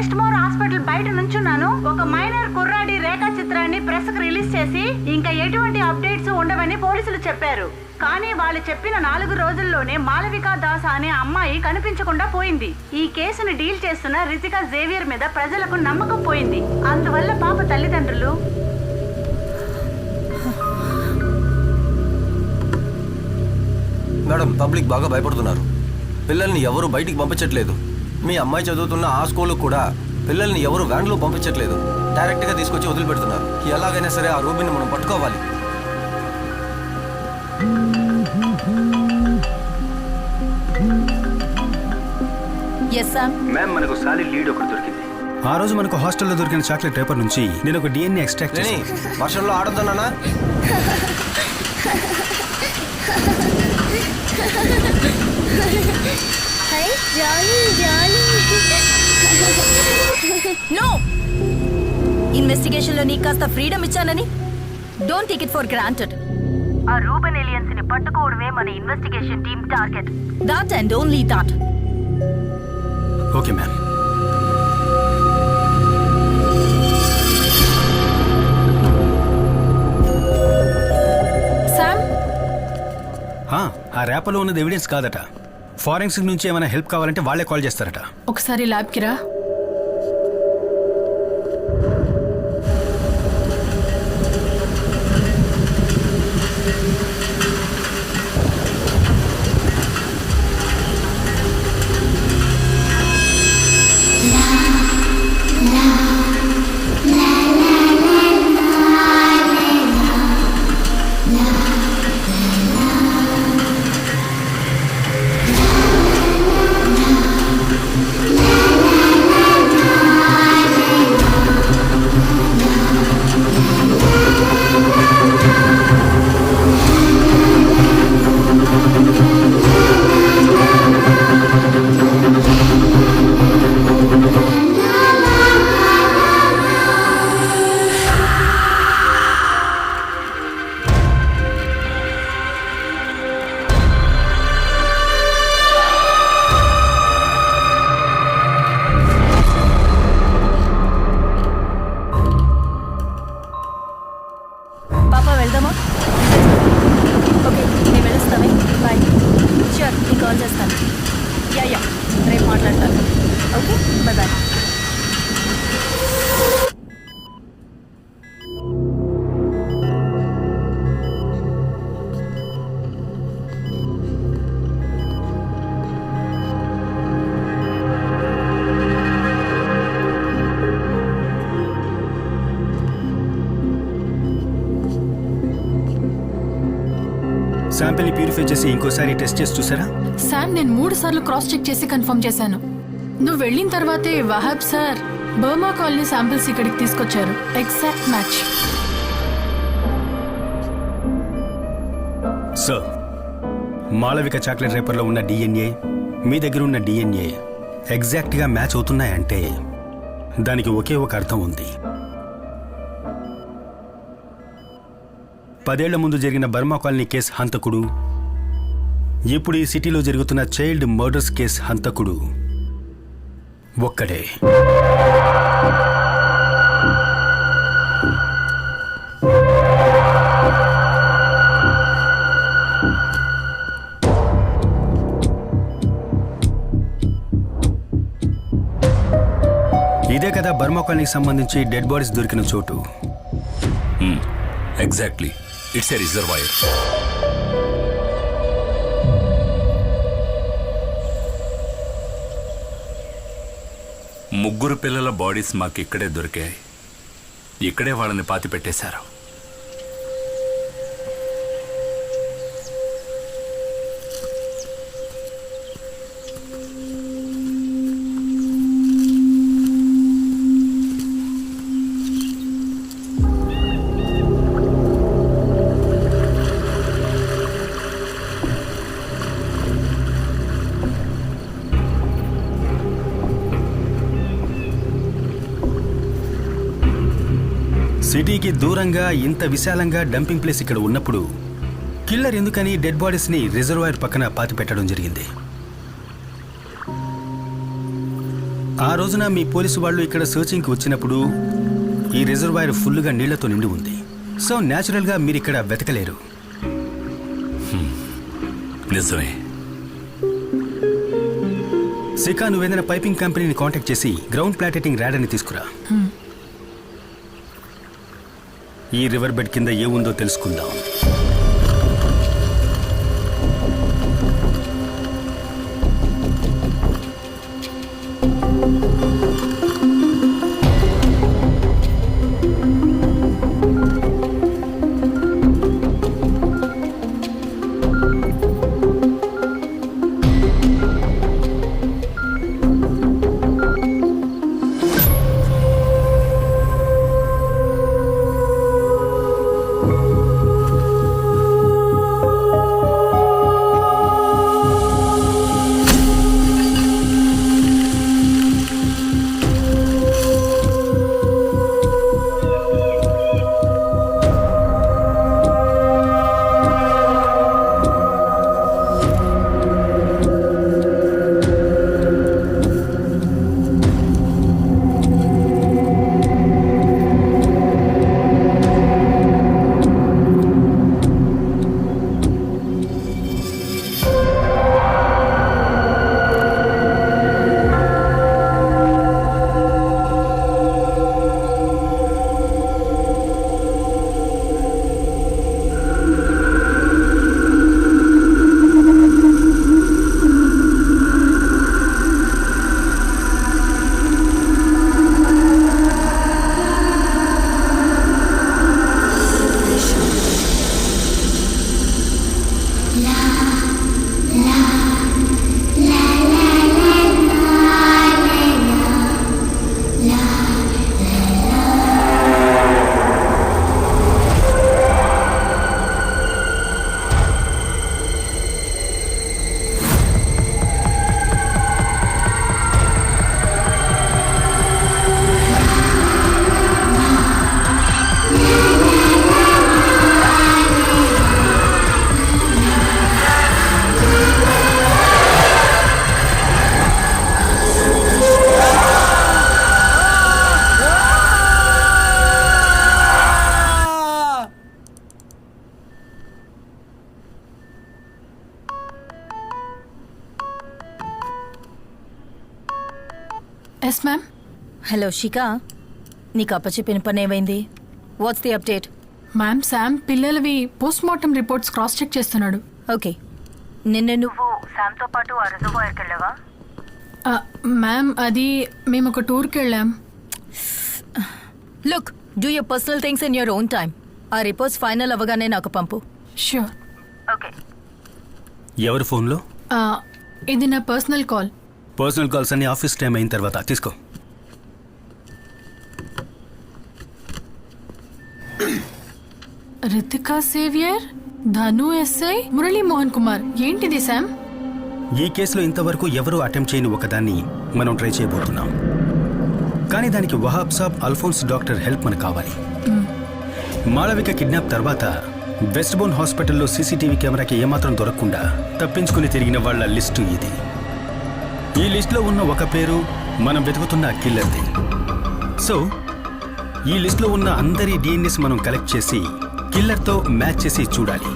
West more hospital బయట నుంచున్నాను. ఒక minor కుర్రాడి రేఖా చిత్రాన్ని ప్రెస్ కు రిలీజ్ చేసి ఇంకా ఎటువంటి అప్డేట్స్ ఉండవని పోలీసులు చెప్పారు. కానీ వాళ్ళు చెప్పిన 4 రోజుల్లోనే మాలవికా దాస్ అనే అమ్మాయి కనిపించకుండా పోయింది. ఈ కేసును డీల్ చేస్తున్న రితికా జేవియర్ మీద ప్రజలకు నమ్మకం పోయింది. అందువల్ల పాప తల్లిదండ్రులు మేడం, పబ్లిక్ బాగా భయపడుతున్నారు. పిల్లల్ని ఎవరు బయటికి పంపించట్లేదు. మీ అమ్మాయి చదువుతున్న ఆ స్కూల్ కూడా పిల్లల్ని ఎవరు వ్యాన్లో పంపించట్లేదు. డైరెక్ట్గా తీసుకొచ్చి వదిలిపెడుతున్నారు. ఎలాగైనా సరే ఆ రూబిని మనం పట్టుకోవాలి. మనకు సాలిడ్ లీడ్ ఒకటి దొరికింది. ఆ రోజు మనకు హాస్టల్లో దొరికిన చాక్లెట్ పేపర్ నుంచి నేను ఒక DNA ఎక్స్ట్రాక్ట్ చేసి వర్షంలో ఆడొద్దన్నా. నో, ఇన్వెస్టిగేషన్ లో నీకు కాస్త ఫ్రీడమ్ ఇచ్చానని don't take it for granted. ఆ రూబెన్ ఏలియన్స్ ని పట్టుకోవడమే మన investigation team target. That and only that. Okay ma'am. Sam, ఆ ర్యాపలో ఉన్నది ఎవిడెన్స్ కాదట. ఫారెన్సిక్ నుంచి ఏమైనా హెల్ప్ కావాలంటే వాళ్ళే కాల్ చేస్తారట. ఒకసారి ల్యాబ్కి రా. పాపా వెళ్దామా? ఓకే, నేను వెళ్ళొస్తానే. బాయ్. షూర్, నేను కాల్ చేస్తాను. యా, రేపు మాట్లాడతాను. Okay, bye bye. శాంపిల్ ని ప్యూరిఫై చేసి ఇంకోసారి టెస్ట్ చేసి చూసారా? శామ్, నేను 3 సార్లు క్రాస్ చెక్ చేసి కన్ఫర్మ్ చేశాను. నువ్వు వెళ్ళిన తర్వాతే Wahab sir Burma colony samples ఇక్కడికి తీసుకొచ్చారు. Exact match. Sir, Malavika chocolate రేపర్లో ఉన్న DNA మీ దగ్గర ఉన్న DNA ఎగ్జాక్ట్గా మ్యాచ్ అవుతున్నాయంటే దానికి ఒకే ఒక అర్థం ఉంది. 10 ఏళ్ల ముందు జరిగిన బర్మా కాలనీ కేసు హంతకుడు, ఇప్పుడు ఈ సిటీలో జరుగుతున్న చైల్డ్ మర్డర్స్ కేసు హంతకుడు ఒక్కడే. ఇదే కదా బర్మా కాలనీకి సంబంధించి డెడ్ బాడీస్ దొరికిన చోటు. Exactly, it's a reservoir. ముగ్గురు పిల్లల బాడీస్ మాకు ఇక్కడే దొరికాయి. ఇక్కడే వాళ్ళని పాతి పెట్టేశారు. సిటీకి దూరంగా ఇంత విశాలంగా డంపింగ్ ప్లేస్ ఇక్కడ ఉన్నప్పుడు కిల్లర్ ఎందుకని డెడ్ బాడీస్ ని రిజర్వాయర్ పక్కన పాతి పెట్టడం జరిగింది? ఆ రోజున మీ పోలీసు వాళ్ళు ఇక్కడ సర్చింగ్కి వచ్చినప్పుడు ఈ రిజర్వాయర్ ఫుల్గా నీళ్లతో నిండి ఉంది. సో న్యాచురల్గా మీరు ఇక్కడ వెతకలేరు. నిజమే. శిఖా, నువ్వేదైనా పైపింగ్ కంపెనీని కాంటాక్ట్ చేసి గ్రౌండ్ ప్లాటెటింగ్ ర్యాడర్ని తీసుకురా. ఈ రివర్ బెడ్ కింద ఏముందో తెలుసుకుందాం. Yes ma'am. హలో శిఖా, నీకు అప్పచెప్పిన పని ఏమైంది? What's the update? Ma'am, Sam పిల్లలవి post mortem reports cross check చేస్తున్నాడు. ఓకే, నిన్న నువ్వు శామ్తో పాటు ఆ రిజర్వాయర్కి వెళ్ళావా? మ్యామ్, అది మేము ఒక టూర్కి వెళ్ళాం. Look, do your personal things in your own time. ఆ రిపోర్ట్స్ ఫైనల్ అవ్వగానే నాకు పంపు. ష్యూర్. ఓకే. ఎవరి ఫోన్లో? ఇది నా పర్సనల్ కాల్. పర్సనల్ కాల్స్ అన్ని ఆఫీస్ టైం అయిన తర్వాత తీసుకో. రితికా సేవియర్, ధను ఎస్ఐ, మురళీ మోహన్ కుమార్. ఏంటిది శామ్? ఈ కేసులో ఇంతవరకు ఎవరూ అటెంప్ట్ చేయని ఒకదాన్ని మనం ట్రై చేయబోతున్నాం. కానీ దానికి వహాబ్ సాబ్, అల్ఫోన్స్ డాక్టర్ హెల్ప్ మనకు కావాలి. మాళవిక కిడ్నాప్ తర్వాత వెస్ట్ బోన్ హాస్పిటల్లో సీసీటీవీ కెమెరాకి ఏమాత్రం దొరకకుండా తప్పించుకుని తిరిగిన వాళ్ళ లిస్టు ఇది. ఈ లిస్టులో ఉన్న ఒక పేరు మనం వెతుకుతున్న కిల్లర్ది. సో ఈ లిస్టులో ఉన్న అందరి డిఎన్ఎస్ మనం కలెక్ట్ చేసి కిల్లర్తో మ్యాచ్ చేసి చూడాలి.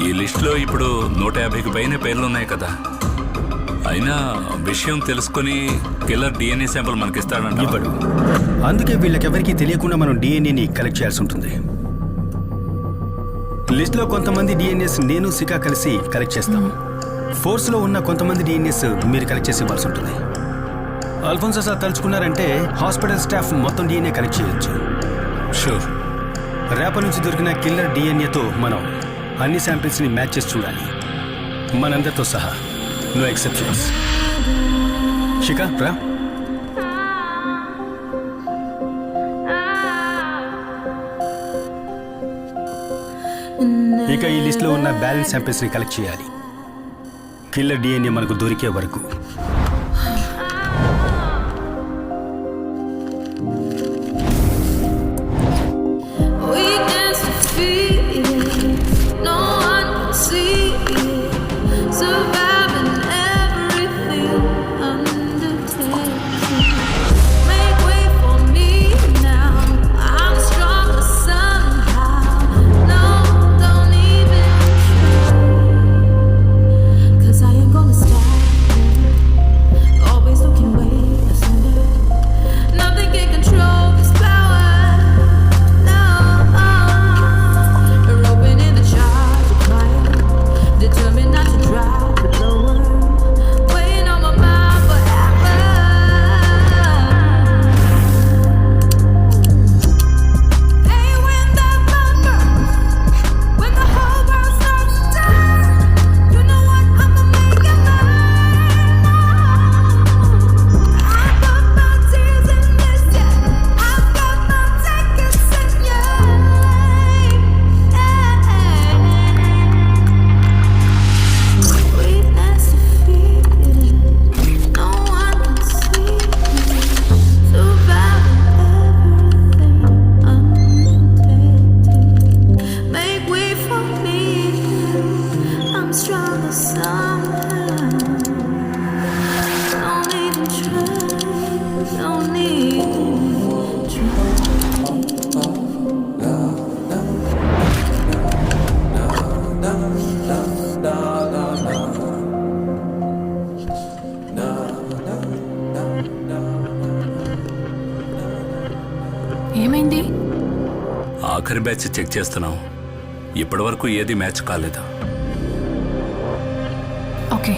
ఈ లిస్టులో ఇప్పుడు 150కి పైన పేర్లున్నాయి కదా. అయినా విషయం తెలుసుకుని కిల్లర్ డిఎన్ఏ శాంపుల్ మనకిస్తాడంట. ఇవ్వడు. అందుకే వీళ్ళకెవరికీ తెలియకుండా మనం డిఎన్ఏని కలెక్ట్ చేయాల్సి ఉంటుంది. లిస్టులో కొంతమంది డిఎన్ఎస్ నేను శిఖా కలిసి కలెక్ట్ చేస్తాం. ఫోర్స్లో ఉన్న కొంతమంది డిఎన్ఎస్ మీరు కలెక్ట్ చేసి ఇవ్వాల్సి ఉంటుంది. అల్ఫోన్సస్ తలుచుకున్నారంటే హాస్పిటల్ స్టాఫ్ మొత్తం డిఎన్ఏ కలెక్ట్ చేయొచ్చు. షూర్. రేపటి నుంచి దొరికిన కిల్లర్ డిఎన్ఏతో మనం అన్ని శాంపిల్స్ని మ్యాచ్ చేసి చూడాలి, మనందరితో సహా. No exceptions. శిఖా రా. ఇక ఈ లిస్ట్లో ఉన్న బ్యాలెన్స్ శాంపిల్స్ని కలెక్ట్ చేయాలి, కిల్లర్ డిఎన్ఏ మనకు దొరికే వరకు. ఏమైంది? ఆఖరి బ్యాచ్ చెక్ చేస్తున్నాం. ఇప్పటివరకు ఏది మ్యాచ్ కాలేదు. ఓకే